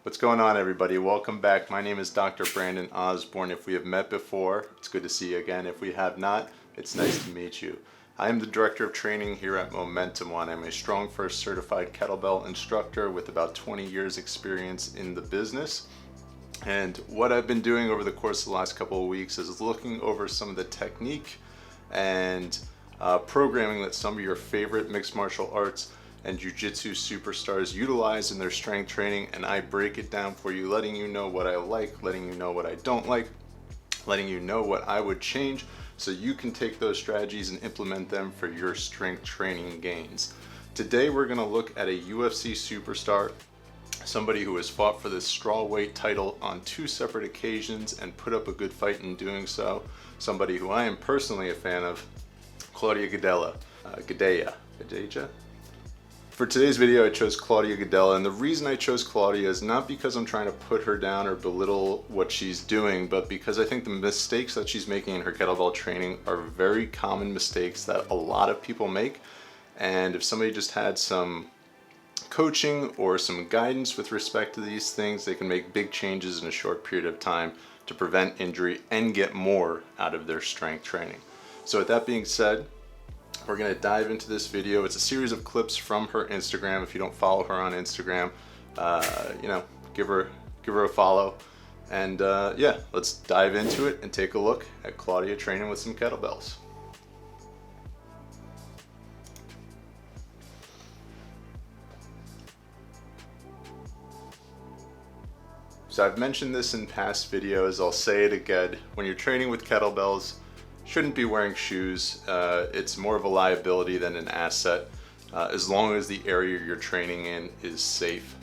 What's going on, everybody? Welcome back. My name is Dr. Brandon Osborne. If we have met before, it's good to see you again. If we have not, it's nice to meet you. I am the Director of Training here at Momentum One. I'm a StrongFirst certified kettlebell instructor with about 20 years experience in the business. And what I've been doing over the course of the last couple of weeks is looking over some of the technique and programming that some of your favorite mixed martial arts and jiu-jitsu superstars utilize in their strength training, and I break it down for you, letting you know what I like, letting you know what I don't like, letting you know what I would change so you can take those strategies and implement them for your strength training gains. Today we're going to look at a UFC superstar, somebody who has fought for this strawweight title on 2 separate occasions and put up a good fight in doing so, somebody who I am personally a fan of, Claudia Gadelha. Gadelha? For today's video, I chose Claudia Gadelha, and the reason I chose Claudia is not because I'm trying to put her down or belittle what she's doing, but because I think the mistakes that she's making in her kettlebell training are very common mistakes that a lot of people make. And if somebody just had some coaching or some guidance with respect to these things, they can make big changes in a short period of time to prevent injury and get more out of their strength training. So with that being said, we're going to dive into this video. It's a series of clips from her Instagram. If you don't follow her on Instagram, give her a follow. And yeah, let's dive into it and take a look at Claudia training with some kettlebells. So I've mentioned this in past videos, I'll say it again. When you're training with kettlebells, shouldn't be wearing shoes. It's more of a liability than an asset, as long as the area you're training in is safe.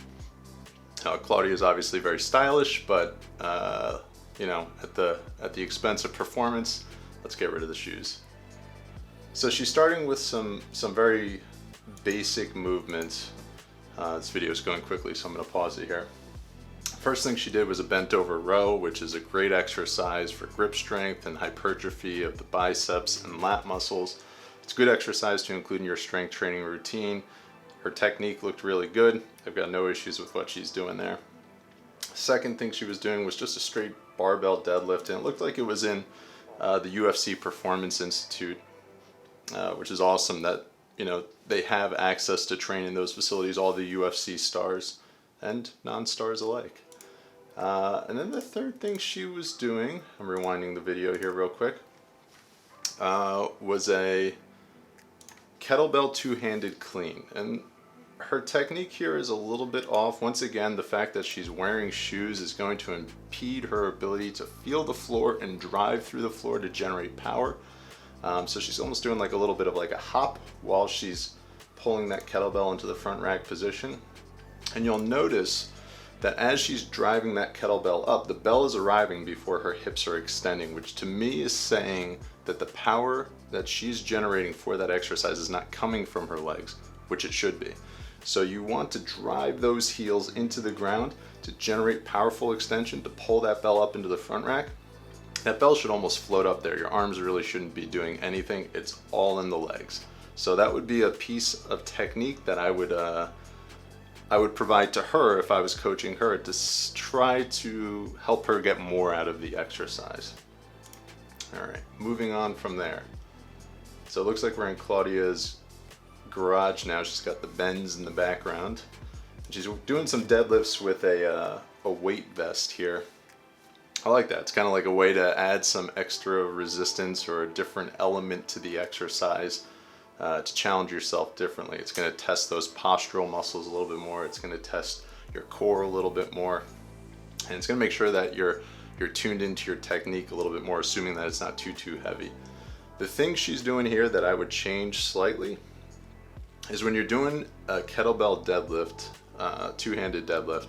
Claudia is obviously very stylish, but at the expense of performance, let's get rid of the shoes. So she's starting with some very basic movements. This video is going quickly, so I'm going to pause it here. First thing she did was a bent over row, which is a great exercise for grip strength and hypertrophy of the biceps and lat muscles. It's a good exercise to include in your strength training routine. Her technique looked really good. I've got no issues with what she's doing there. Second thing she was doing was just a straight barbell deadlift, and it looked like it was in the UFC Performance Institute, which is awesome that they have access to train in those facilities, all the UFC stars and non-stars alike. And then the third thing she was doing, I'm rewinding the video here real quick, was a kettlebell two-handed clean. And her technique here is a little bit off. Once again, the fact that she's wearing shoes is going to impede her ability to feel the floor and drive through the floor to generate power. So she's almost doing like a little bit of like a hop while she's pulling that kettlebell into the front rack position. And you'll notice that as she's driving that kettlebell up, the bell is arriving before her hips are extending, which to me is saying that the power that she's generating for that exercise is not coming from her legs, which it should be. So you want to drive those heels into the ground to generate powerful extension, to pull that bell up into the front rack. That bell should almost float up there. Your arms really shouldn't be doing anything. It's all in the legs. So that would be a piece of technique that I would provide to her if I was coaching her to try to help her get more out of the exercise. All right, moving on from there. So it looks like we're in Claudia's garage now. She's got the bends in the background. She's doing some deadlifts with a weight vest here. I like that. It's kind of like a way to add some extra resistance or a different element to the exercise. To challenge yourself differently. It's going to test those postural muscles a little bit more. It's going to test your core a little bit more, and it's going to make sure that you're tuned into your technique a little bit more, assuming that it's not too heavy. The thing she's doing here that I would change slightly is when you're doing a kettlebell deadlift, two-handed deadlift,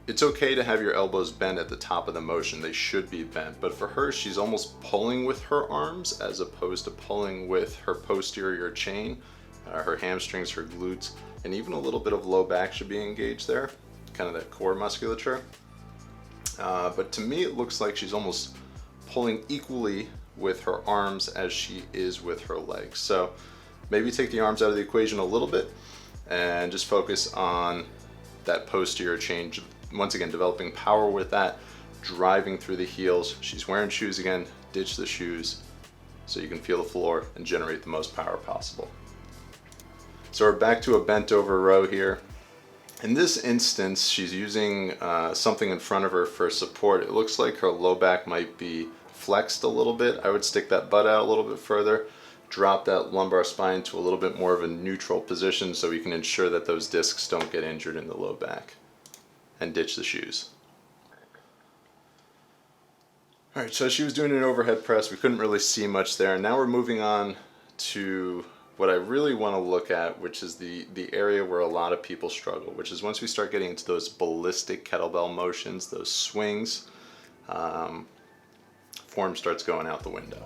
it's okay to have your elbows bent at the top of the motion. They should be bent, but for her, she's almost pulling with her arms as opposed to pulling with her posterior chain, her hamstrings, her glutes, and even a little bit of low back should be engaged there, kind of that core musculature. But to me, it looks like she's almost pulling equally with her arms as she is with her legs. So maybe take the arms out of the equation a little bit and just focus on that posterior change. Once again, developing power with that, driving through the heels. She's wearing shoes again, ditch the shoes so you can feel the floor and generate the most power possible. So we're back to a bent over row here. In this instance, she's using something in front of her for support. It looks like her low back might be flexed a little bit. I would stick that butt out a little bit further, drop that lumbar spine to a little bit more of a neutral position so we can ensure that those discs don't get injured in the low back, and ditch the shoes. All right, so she was doing an overhead press. We couldn't really see much there. Now we're moving on to what I really want to look at, which is the area where a lot of people struggle, which is once we start getting into those ballistic kettlebell motions, those swings, form starts going out the window.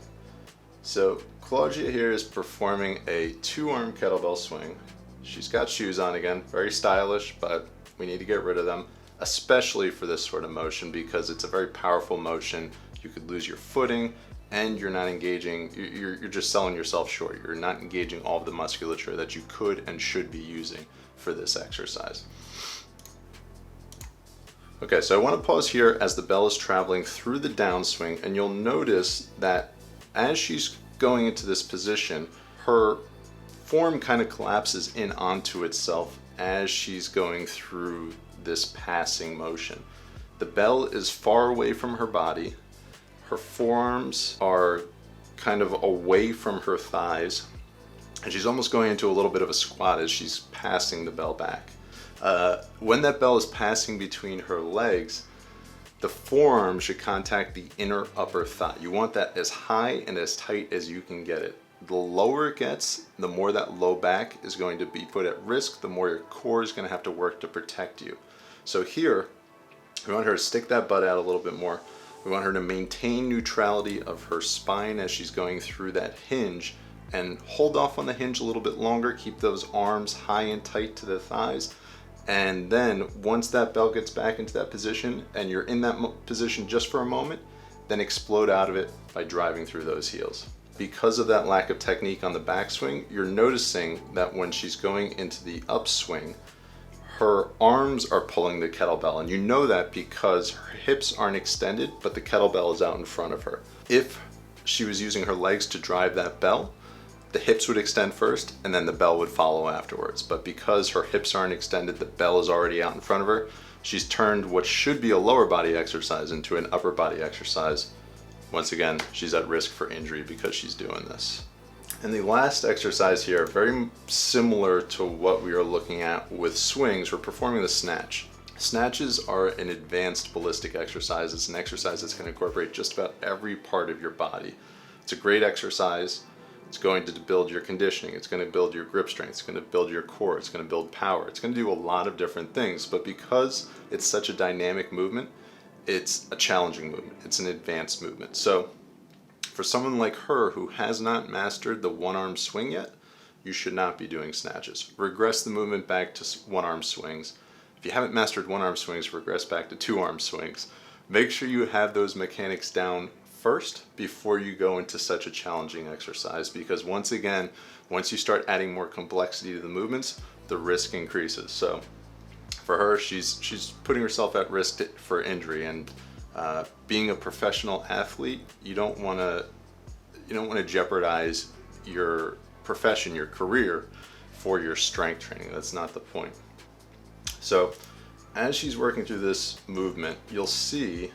So Claudia here is performing a 2-arm kettlebell swing. She's got shoes on again, very stylish, but we need to get rid of them, especially for this sort of motion because it's a very powerful motion. You could lose your footing and you're not engaging, you're just selling yourself short. You're not engaging all of the musculature that you could and should be using for this exercise. Okay, so I want to pause here as the bell is traveling through the downswing, and you'll notice that as she's going into this position, her form kind of collapses in onto itself as she's going through this passing motion. The bell is far away from her body. Her forearms are kind of away from her thighs, and she's almost going into a little bit of a squat as she's passing the bell back. When that bell is passing between her legs, the forearm should contact the inner upper thigh. You want that as high and as tight as you can get it. The lower it gets, the more that low back is going to be put at risk, the more your core is going to have to work to protect you. So here, we want her to stick that butt out a little bit more. We want her to maintain neutrality of her spine as she's going through that hinge, and hold off on the hinge a little bit longer. Keep those arms high and tight to the thighs. And then once that bell gets back into that position and you're in that position just for a moment, then explode out of it by driving through those heels. Because of that lack of technique on the backswing, you're noticing that when she's going into the upswing, her arms are pulling the kettlebell, and you know that because her hips aren't extended, but the kettlebell is out in front of her. If she was using her legs to drive that bell, the hips would extend first and then the bell would follow afterwards. But because her hips aren't extended, the bell is already out in front of her. She's turned what should be a lower body exercise into an upper body exercise. Once again, she's at risk for injury because she's doing this. And the last exercise here, very similar to what we are looking at with swings, we're performing the snatch. Snatches are an advanced ballistic exercise. It's an exercise that's going to incorporate just about every part of your body. It's a great exercise. It's going to build your conditioning. It's going to build your grip strength. It's going to build your core. It's going to build power. It's going to do a lot of different things. But because it's such a dynamic movement, it's a challenging movement. It's an advanced movement. So for someone like her who has not mastered the one-arm swing yet, you should not be doing snatches. Regress the movement back to one-arm swings. If you haven't mastered one-arm swings, regress back to two-arm swings. Make sure you have those mechanics down first before you go into such a challenging exercise, because once again, once you start adding more complexity to the movements, the risk increases. So for her, she's putting herself at risk for injury, and being a professional athlete, you don't want to jeopardize your profession, your career, for your strength training. That's not the point. So as she's working through this movement, you'll see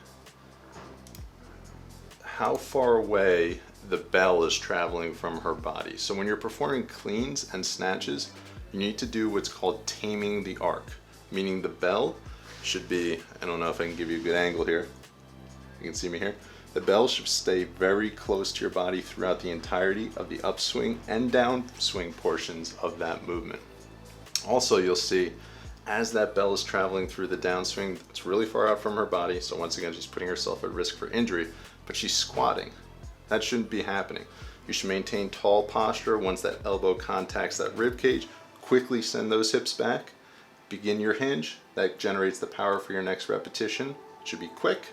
how far away the bell is traveling from her body. So when you're performing cleans and snatches, you need to do what's called taming the arc, meaning the bell should be, I don't know if I can give you a good angle here. You can see me here. The bell should stay very close to your body throughout the entirety of the upswing and downswing portions of that movement. Also, you'll see as that bell is traveling through the downswing, it's really far out from her body. So once again, she's putting herself at risk for injury, but she's squatting. That shouldn't be happening. You should maintain tall posture. Once that elbow contacts that rib cage, quickly send those hips back. Begin your hinge. That generates the power for your next repetition. It should be quick.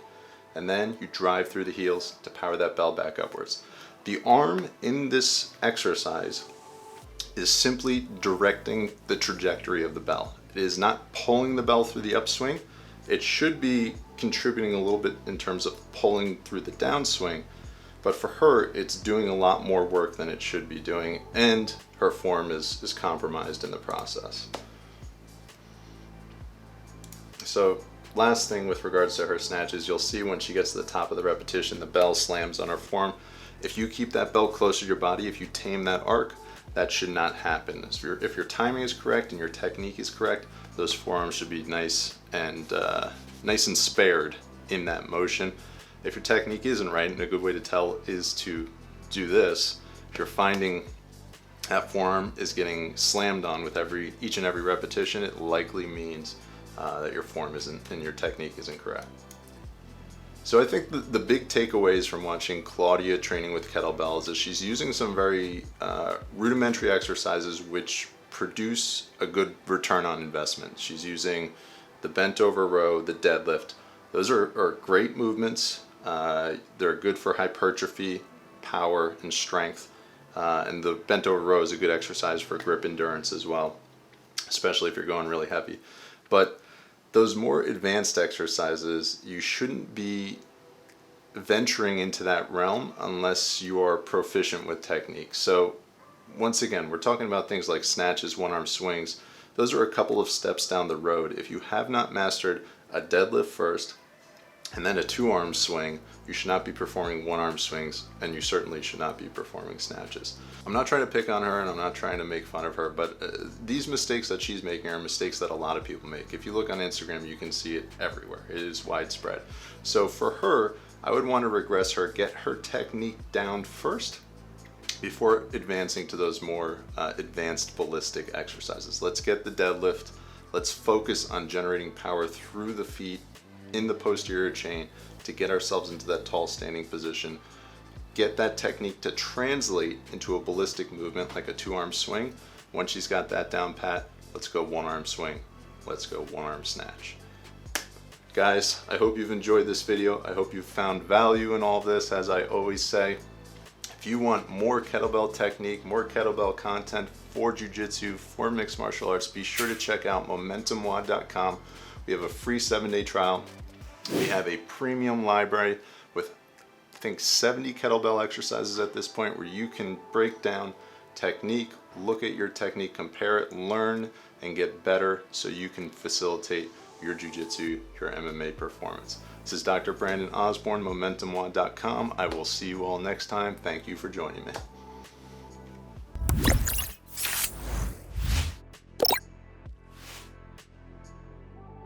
And then you drive through the heels to power that bell back upwards. The arm in this exercise is simply directing the trajectory of the bell. It is not pulling the bell through the upswing. It should be contributing a little bit in terms of pulling through the downswing, but for her, it's doing a lot more work than it should be doing, and her form is compromised in the process. So last thing with regards to her snatches, you'll see when she gets to the top of the repetition, the bell slams on her form. If you keep that bell close to your body, if you tame that arc, that should not happen. If your timing is correct and your technique is correct, those forearms should be nice and spared in that motion. If your technique isn't right, and a good way to tell is to do this, if you're finding that forearm is getting slammed on with each and every repetition, it likely means that your form isn't and your technique isn't correct. So I think the big takeaways from watching Claudia training with kettlebells is she's using some very rudimentary exercises which produce a good return on investment. She's using the bent over row, the deadlift. Those are great movements. They're good for hypertrophy, power, and strength. And the bent over row is a good exercise for grip endurance as well, especially if you're going really heavy. But those more advanced exercises, you shouldn't be venturing into that realm unless you are proficient with technique. So once again, we're talking about things like snatches, one-arm swings. Those are a couple of steps down the road. If you have not mastered a deadlift first and then a two-arm swing, you should not be performing one-arm swings, and you certainly should not be performing snatches. I'm not trying to pick on her and I'm not trying to make fun of her, but these mistakes that she's making are mistakes that a lot of people make. If you look on Instagram, you can see it everywhere. It is widespread. So for her, I would want to regress her, get her technique down first before advancing to those more advanced ballistic exercises. Let's get the deadlift. Let's focus on generating power through the feet in the posterior chain to get ourselves into that tall standing position. Get that technique to translate into a ballistic movement like a two-arm swing. Once she's got that down pat, let's go one-arm swing. Let's go one-arm snatch. Guys, I hope you've enjoyed this video. I hope you've found value in all this. As I always say, if you want more kettlebell technique, more kettlebell content for jiu-jitsu, for mixed martial arts, be sure to check out momentumwod.com. We have a free 7-day trial. We have a premium library with, I think, 70 kettlebell exercises at this point where you can break down technique, look at your technique, compare it, learn, and get better so you can facilitate your jiu-jitsu, your MMA performance. This is Dr. Brandon Osborne, momentumwod.com. I will see you all next time. Thank you for joining me.